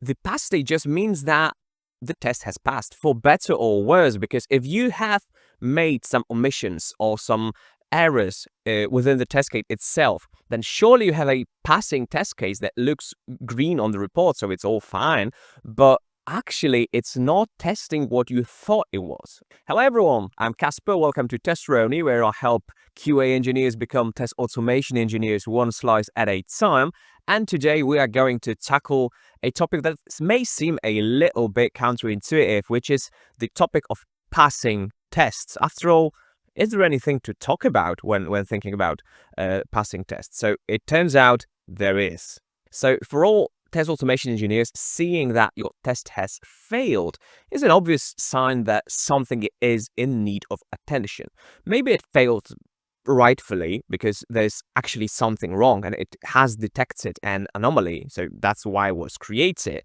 the pass state just means that the test has passed, for better or worse, because if you have made some omissions or some errors within the test case itself, then surely you have a passing test case that looks green on the report, so it's all fine, but actually it's not testing what you thought it was. Hello everyone, I'm Casper, welcome to Testroni, where I help QA engineers become test automation engineers one slice at a time, and today we are going to tackle a topic that may seem a little bit counterintuitive, which is the topic of passing tests. After all, is there anything to talk about when thinking about passing tests? So it turns out there is. So for all test automation engineers, seeing that your test has failed is an obvious sign that something is in need of attention. Maybe it failed rightfully because there's actually something wrong and it has detected an anomaly, so that's why it was created.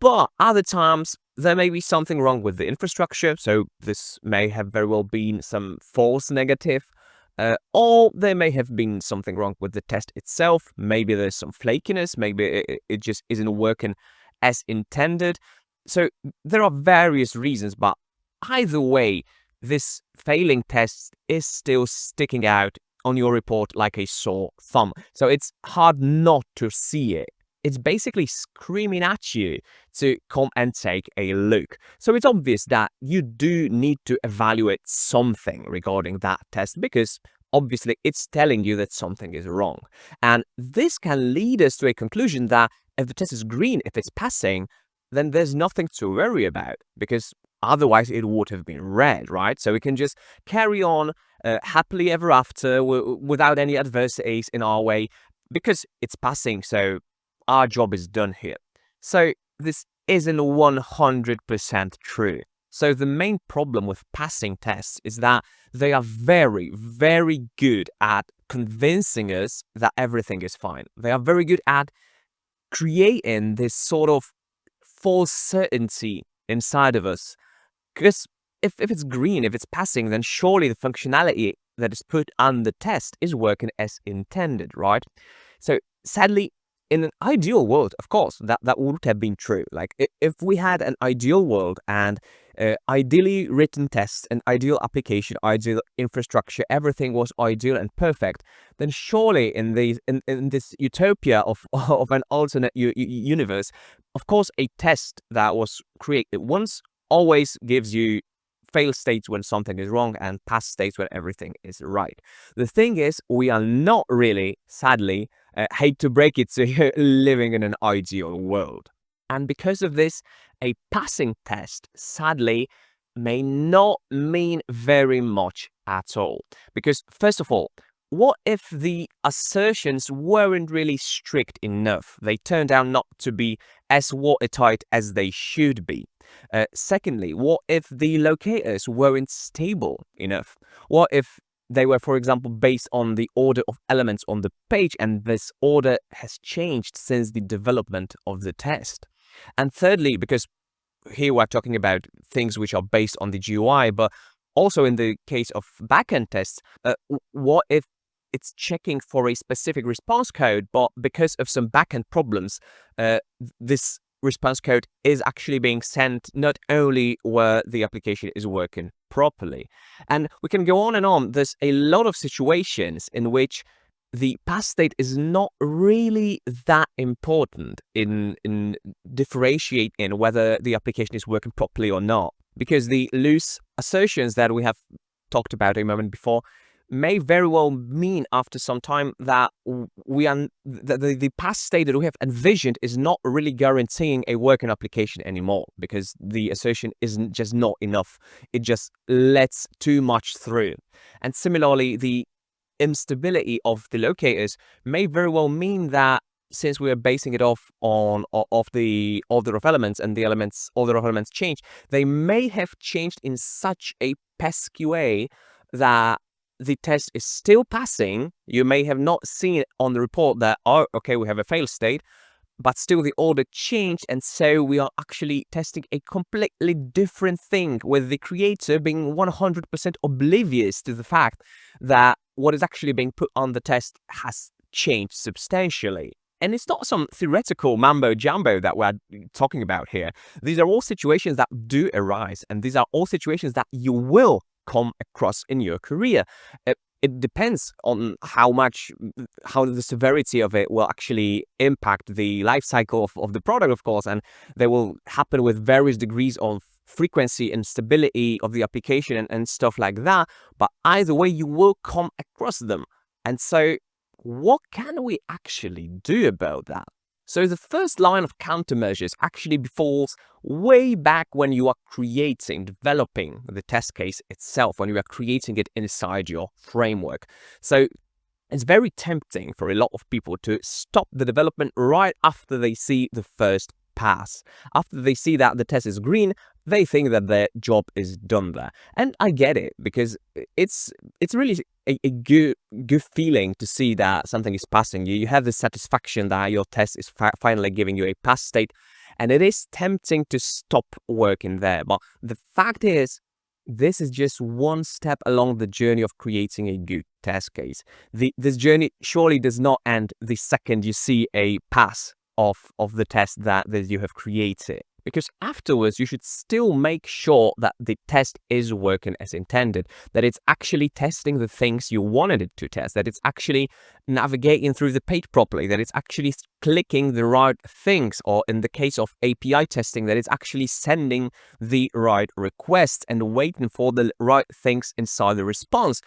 But other times there may be something wrong with the infrastructure, so this may have very well been some false negative, or there may have been something wrong with the test itself. Maybe there's some flakiness, maybe it just isn't working as intended. So there are various reasons, but either way, this failing test is still sticking out on your report like a sore thumb. So it's hard not to see it. It's basically screaming at you to come and take a look. So it's obvious that you do need to evaluate something regarding that test because obviously it's telling you that something is wrong. And this can lead us to a conclusion that if the test is green, if it's passing, then there's nothing to worry about because otherwise it would have been red, right? So we can just carry on happily ever after without any adversities in our way because it's passing. So our job is done here. So this isn't 100% true. So the main problem with passing tests is that they are very, very good at convincing us that everything is fine. They are very good at creating this sort of false certainty inside of us. Because if it's green, if it's passing, then surely the functionality that is put on the test is working as intended, right? So sadly, in an ideal world, of course, that would have been true. Like if we had an ideal world and ideally written tests, an ideal application, ideal infrastructure, everything was ideal and perfect, then surely in this utopia of of an alternate universe, of course, a test that was created once always gives you fail states when something is wrong and pass states when everything is right. The thing is, we are not really, sadly, hate to break it to you, living in an ideal world. And because of this, a passing test, sadly, may not mean very much at all. Because, first of all, what if the assertions weren't really strict enough? They turned out not to be as watertight as they should be. Secondly, what if the locators weren't stable enough? What if they were, for example, based on the order of elements on the page and this order has changed since the development of the test? And thirdly, because here we're talking about things which are based on the GUI, but also in the case of backend tests, what if it's checking for a specific response code, but because of some backend problems, this response code is actually being sent not only where the application is working properly. And we can go on and on. There's a lot of situations in which the pass state is not really that important in differentiating whether the application is working properly or not, because the loose assertions that we have talked about a moment before may very well mean after some time that the pass state that we have envisioned is not really guaranteeing a working application anymore because the assertion isn't just not enough. It just lets too much through. And similarly, the instability of the locators may very well mean that since we are basing it off of the order of elements and the order of elements change, they may have changed in such a pesky way that the test is still passing. You may have not seen it on the report that, oh, okay, we have a fail state, but still the order changed, and so we are actually testing a completely different thing, with the creator being 100% oblivious to the fact that what is actually being put on the test has changed substantially. And it's not some theoretical mambo jumbo that we're talking about here. These are all situations that do arise, and these are all situations that you will come across in your career. It depends on how the severity of it will actually impact the life cycle of the product, of course, and they will happen with various degrees of frequency and stability of the application and stuff like that. But either way, you will come across them. And so what can we actually do about that? So the first line of countermeasures actually falls way back when you are developing the test case itself, when you are creating it inside your framework. So it's very tempting for a lot of people to stop the development right after they see the first pass. After they see that the test is green, they think that their job is done there. And I get it, because it's really a good feeling to see that something is passing you. You have the satisfaction that your test is finally giving you a pass state, and it is tempting to stop working there. But the fact is, this is just one step along the journey of creating a good test case. This journey surely does not end the second you see a pass of the test that you have created. Because afterwards, you should still make sure that the test is working as intended, that it's actually testing the things you wanted it to test, that it's actually navigating through the page properly, that it's actually clicking the right things, or in the case of API testing, that it's actually sending the right requests and waiting for the right things inside the response.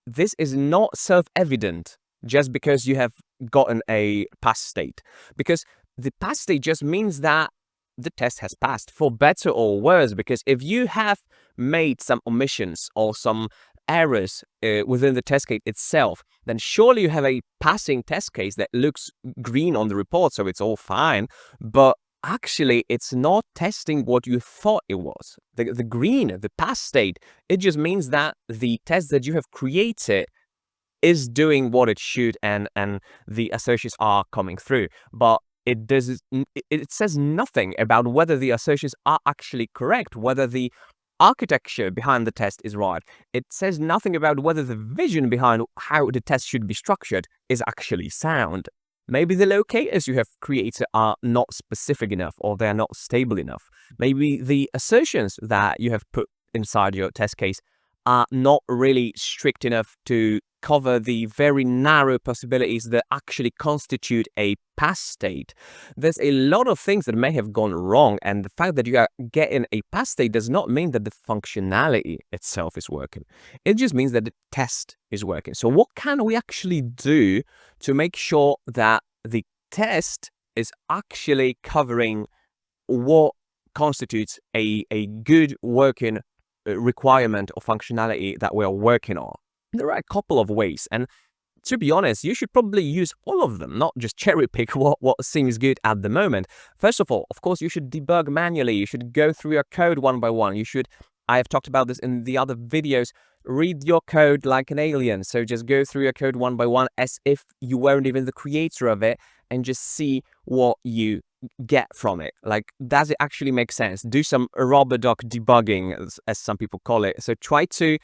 This is not self-evident just because you have gotten a pass state, because the pass state just means that the test has passed, for better or worse. Because if you have made some omissions or some errors within the test case itself, then surely you have a passing test case that looks green on the report, so it's all fine. But actually, it's not testing what you thought it was. The green, the pass state, it just means that the test that you have created is doing what it should, and the associates are coming through. But it says nothing about whether the associates are actually correct, whether the architecture behind the test is right. It says nothing about whether the vision behind how the test should be structured is actually sound. Maybe the locators you have created are not specific enough, or they're not stable enough. Maybe the assertions that you have put inside your test case are not really strict enough to cover the very narrow possibilities that actually constitute a pass state. There's a lot of things that may have gone wrong, and the fact that you are getting a pass state does not mean that the functionality itself is working. It just means that the test is working. So what can we actually do to make sure that the test is actually covering what constitutes a good working requirement or functionality that we're working on? There are a couple of ways, and to be honest, you should probably use all of them, not just cherry pick what seems good at the moment. First of all, of course, you should debug manually. You should go through your code one by one. I have talked about this in the other videos, read your code like an alien. So just go through your code one by one as if you weren't even the creator of it, and just see what you get from it. Like, does it actually make sense? Do some Robodoc debugging, as some people call it. So try to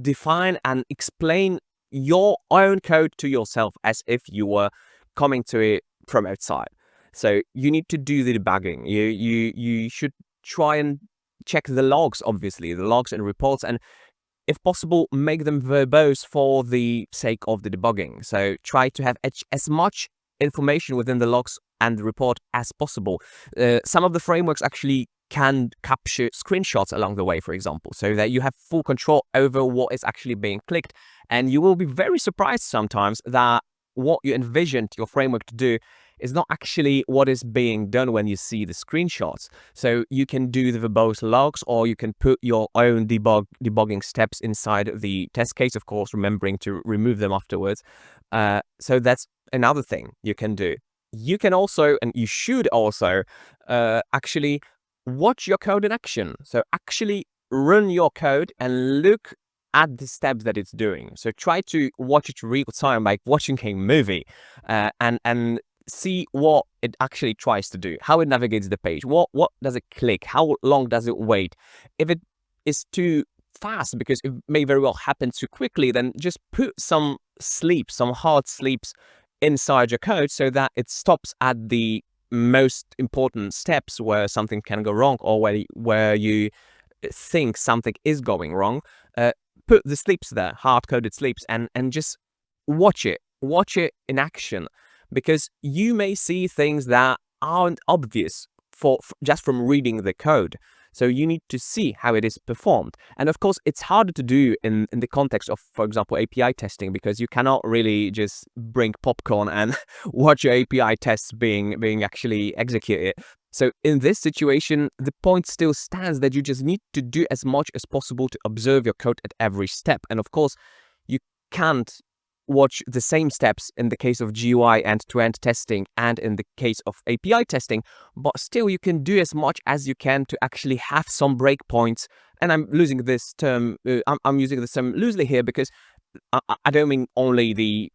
define and explain your own code to yourself as if you were coming to it from outside. So you need to do the debugging. You should try and check the logs, obviously, the logs and reports, and if possible, make them verbose for the sake of the debugging. So try to have as much information within the logs and the report as possible. Some of the frameworks actually can capture screenshots along the way, for example, so that you have full control over what is actually being clicked. And you will be very surprised sometimes that what you envisioned your framework to do is not actually what is being done when you see the screenshots. So you can do the verbose logs, or you can put your own debugging steps inside the test case, of course, remembering to remove them afterwards. So that's another thing you can do. You can also, and you should also, actually watch your code in action. So actually run your code and look at the steps that it's doing. So try to watch it real time, like watching a movie, and see what it actually tries to do, how it navigates the page, what does it click, how long does it wait. If it is too fast, because it may very well happen too quickly, then just put some sleeps, some hard sleeps inside your code so that it stops at the most important steps where something can go wrong, or where you think something is going wrong. uh, Put the sleeps there, hard-coded sleeps, and just watch it in action, because you may see things that aren't obvious just from reading the code. So you need to see how it is performed. And of course, it's harder to do in the context of, for example, API testing, because you cannot really just bring popcorn and watch your API tests being actually executed. So in this situation, the point still stands that you just need to do as much as possible to observe your code at every step. And of course, you can't watch the same steps in the case of GUI end-to-end testing and in the case of API testing, but still you can do as much as you can to actually have some breakpoints. And I'm using this term loosely here, because I don't mean only the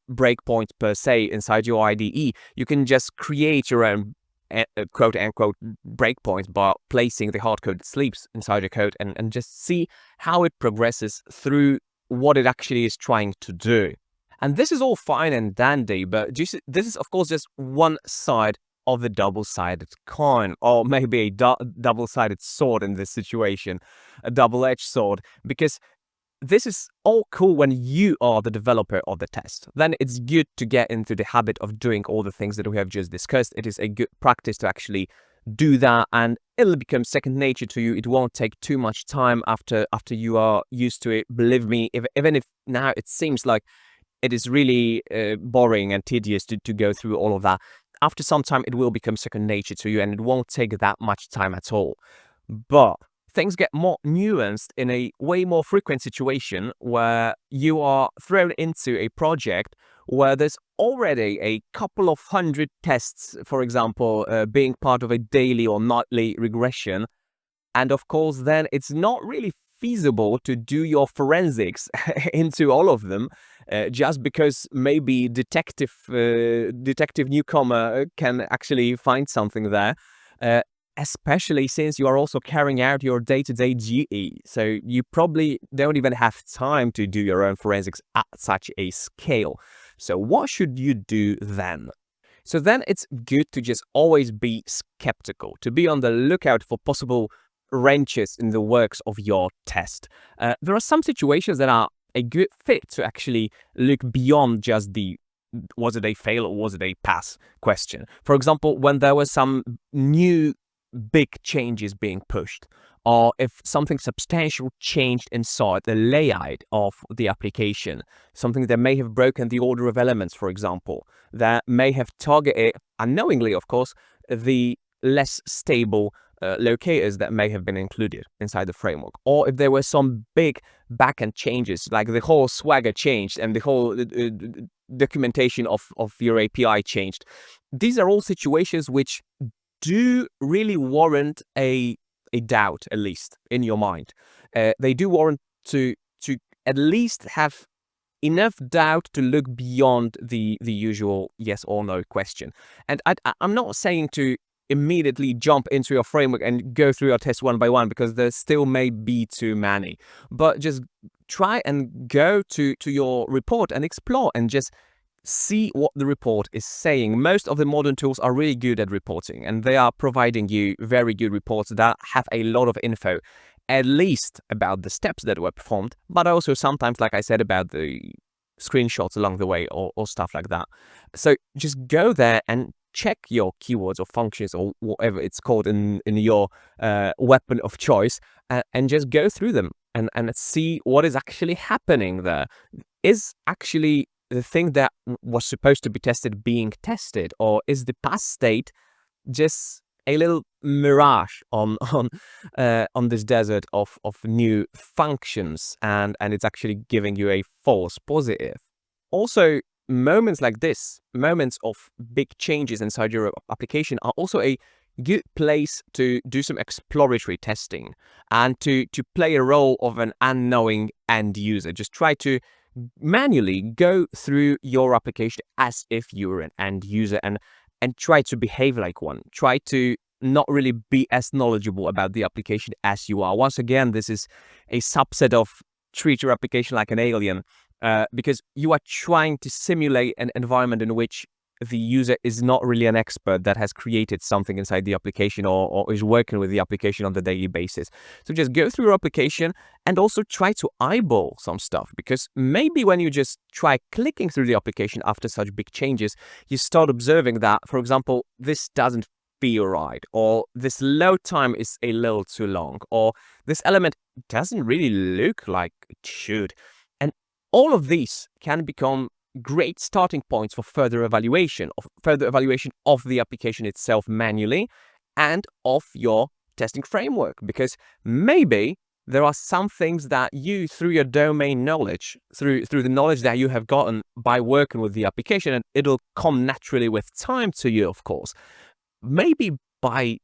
breakpoint per se inside your IDE. You can just create your own quote-unquote breakpoint by placing the hard-coded sleeps inside your code, and just see how it progresses through what it actually is trying to do. And this is all fine and dandy, but this is of course just one side of the double-sided coin, or maybe a double-sided sword in this situation, a double-edged sword, because this is all cool when you are the developer of the test. Then it's good to get into the habit of doing all the things that we have just discussed. It is a good practice to actually do that, and it'll become second nature to you. It won't take too much time after you are used to it. Believe me, even if now it seems like it is really boring and tedious to go through all of that, after some time it will become second nature to you, and it won't take that much time at all. But things get more nuanced in a way more frequent situation where you are thrown into a project where there's already a couple of hundred tests, for example, being part of a daily or nightly regression. And of course, then it's not really feasible to do your forensics into all of them, just because maybe detective newcomer can actually find something there. Especially since you are also carrying out your day-to-day duty. So you probably don't even have time to do your own forensics at such a scale. So what should you do then? So then it's good to just always be skeptical, to be on the lookout for possible wrenches in the works of your test. There are some situations that are a good fit to actually look beyond just the was it a fail or was it a pass question. For example, when there was some new big changes being pushed, or if something substantial changed inside the layout of the application, something that may have broken the order of elements, for example, that may have targeted, unknowingly of course, the less stable locators that may have been included inside the framework. Or if there were some big backend changes, like the whole Swagger changed and the whole documentation of your API changed. These are all situations which do really warrant a doubt, at least in your mind. They do warrant to at least have enough doubt to look beyond the usual yes or no question. And I'm not saying to immediately jump into your framework and go through your tests one by one, because there still may be too many. But just try and go to your report and explore and just see what the report is saying. Most of the modern tools are really good at reporting, and they are providing you very good reports that have a lot of info, at least about the steps that were performed, but also sometimes, like I said, about the screenshots along the way or stuff like that. So just go there and check your keywords or functions or whatever it's called in your weapon of choice, and just go through them and see what is actually happening there. Is actually the thing that was supposed to be tested being tested, or is the past state just a little mirage on this desert of new functions, and it's actually giving you a false positive? Also, moments like this, moments of big changes inside your application, are also a good place to do some exploratory testing and to play a role of an unknowing end user. Just try to manually go through your application as if you were an end user, and try to behave like one. Try to not really be as knowledgeable about the application as you are. Once again, this is a subset of treat your application like an alien. because you are trying to simulate an environment in which the user is not really an expert that has created something inside the application or is working with the application on a daily basis. So just go through your application and also try to eyeball some stuff, because maybe when you just try clicking through the application after such big changes, you start observing that, for example, this doesn't feel right, or this load time is a little too long, or this element doesn't really look like it should. And all of these can become great starting points for further evaluation of the application itself manually and of your testing framework, because maybe there are some things that you, through your domain knowledge, through the knowledge that you have gotten by working with the application, and it'll come naturally with time to you, of course. Maybe by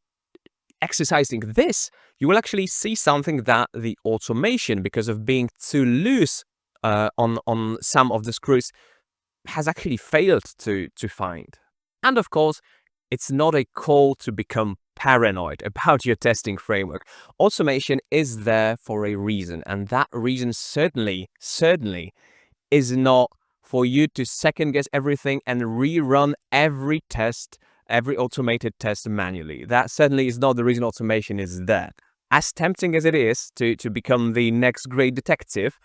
exercising this, you will actually see something that the automation, because of being too loose on some of the screws, has actually failed to find. And of course, it's not a call to become paranoid about your testing framework. Automation is there for a reason, and that reason certainly is not for you to second guess everything and rerun every test, every automated test manually. That certainly is not the reason automation is there. As tempting as it is to become the next great detective,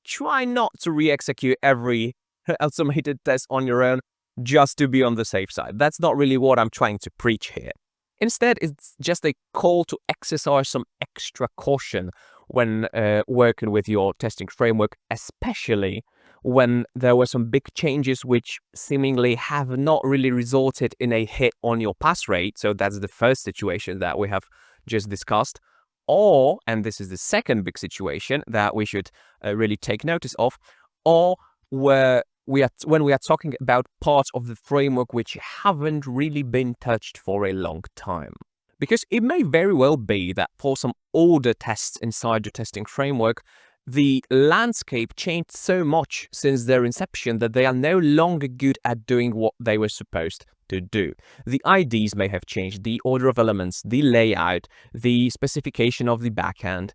try not to re-execute every automated test on your own just to be on the safe side. That's not really what I'm trying to preach here. Instead, it's just a call to exercise some extra caution when working with your testing framework, especially when there were some big changes which seemingly have not really resulted in a hit on your pass rate. So that's the first situation that we have just discussed. Or, and this is the second big situation that we should really take notice of, or when we are talking about parts of the framework which haven't really been touched for a long time. Because it may very well be that for some older tests inside the testing framework, the landscape changed so much since their inception that they are no longer good at doing what they were supposed to do. The IDs may have changed, the order of elements, the layout, the specification of the backend,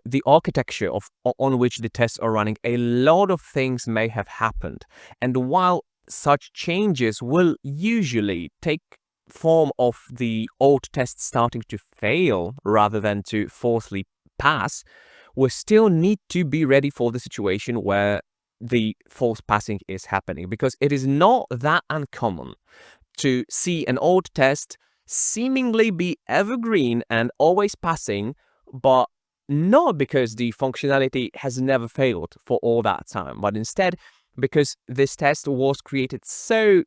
the architecture on which the tests are running. A lot of things may have happened. And while such changes will usually take form of the old tests starting to fail rather than to falsely pass, we still need to be ready for the situation where the false passing is happening, because it is not that uncommon to see an old test seemingly be evergreen and always passing, but not because the functionality has never failed for all that time, but instead because this test was created so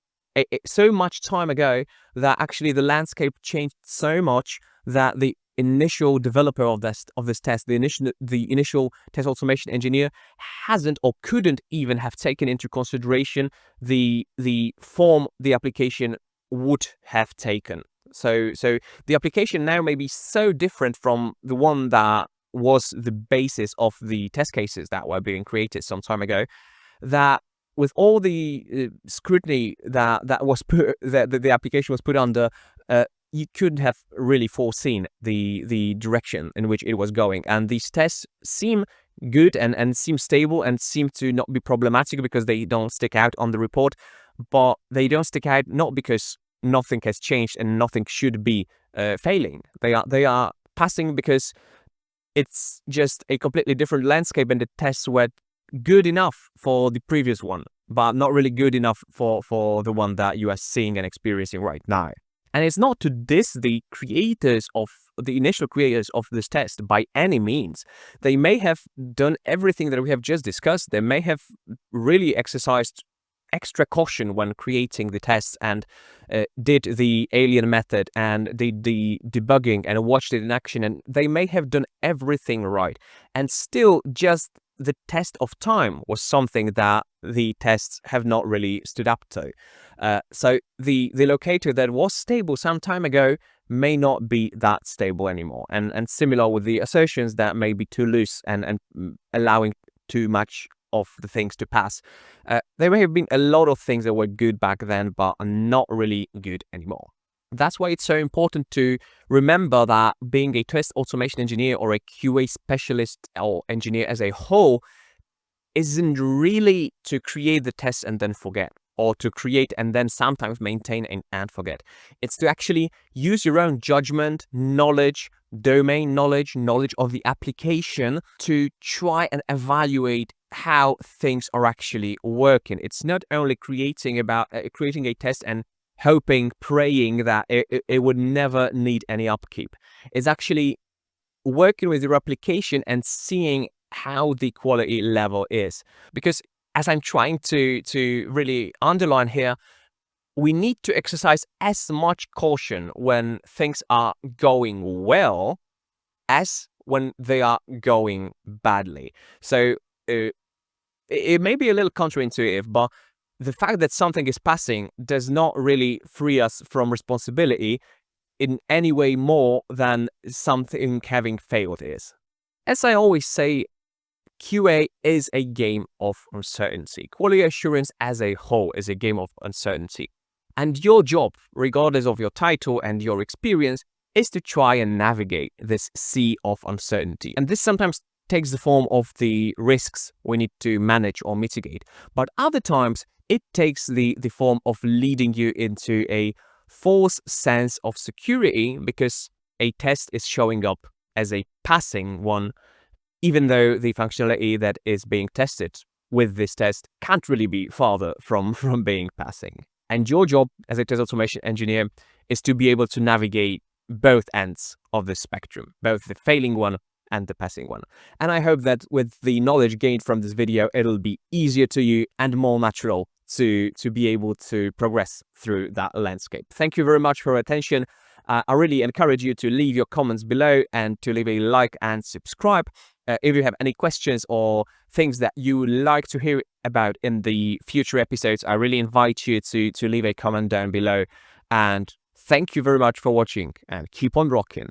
much time ago that actually the landscape changed so much that the initial developer of this test, the initial test automation engineer, hasn't or couldn't even have taken into consideration the form the application would have taken. So the application now may be so different from the one that was the basis of the test cases that were being created some time ago, that with all the scrutiny that was put, that the application was put under, you couldn't have really foreseen the direction in which it was going. And these tests seem good and seem stable and seem to not be problematic because they don't stick out on the report, but they don't stick out not because nothing has changed and nothing should be failing. They are passing because it's just a completely different landscape, and the tests were good enough for the previous one, but not really good enough for the one that you are seeing and experiencing right now. And it's not to diss the initial creators of this test by any means. They may have done everything that we have just discussed. They may have really exercised extra caution when creating the tests and did the alien method and did the debugging and watched it in action, and they may have done everything right. And still, just the test of time was something that the tests have not really stood up to. So the locator that was stable some time ago may not be that stable anymore. And similar with the assertions that may be too loose and allowing too much of the things to pass. There may have been a lot of things that were good back then, but are not really good anymore. That's why it's so important to remember that being a test automation engineer or a QA specialist or engineer as a whole isn't really to create the test and then forget, or to create and then sometimes maintain and forget. It's to actually use your own judgment, knowledge, domain knowledge, knowledge of the application to try and evaluate how things are actually working. It's not only creating a test and hoping, praying that it would never need any upkeep. It's actually working with your application and seeing how the quality level is. Because as I'm trying to really underline here, we need to exercise as much caution when things are going well as when they are going badly. So it may be a little counterintuitive, but the fact that something is passing does not really free us from responsibility in any way more than something having failed is. As I always say, QA is a game of uncertainty. Quality assurance as a whole is a game of uncertainty. And your job, regardless of your title and your experience, is to try and navigate this sea of uncertainty. And this sometimes takes the form of the risks we need to manage or mitigate. But other times, it takes the form of leading you into a false sense of security because a test is showing up as a passing one, even though the functionality that is being tested with this test can't really be farther from being passing. And your job as a test automation engineer is to be able to navigate both ends of the spectrum, both the failing one and the passing one. And I hope that with the knowledge gained from this video, it'll be easier to you and more natural to be able to progress through that landscape. Thank you very much for your attention. I really encourage you to leave your comments below and to leave a like and subscribe. If you have any questions or things that you would like to hear about in the future episodes, I really invite you to leave a comment down below. And thank you very much for watching and keep on rocking.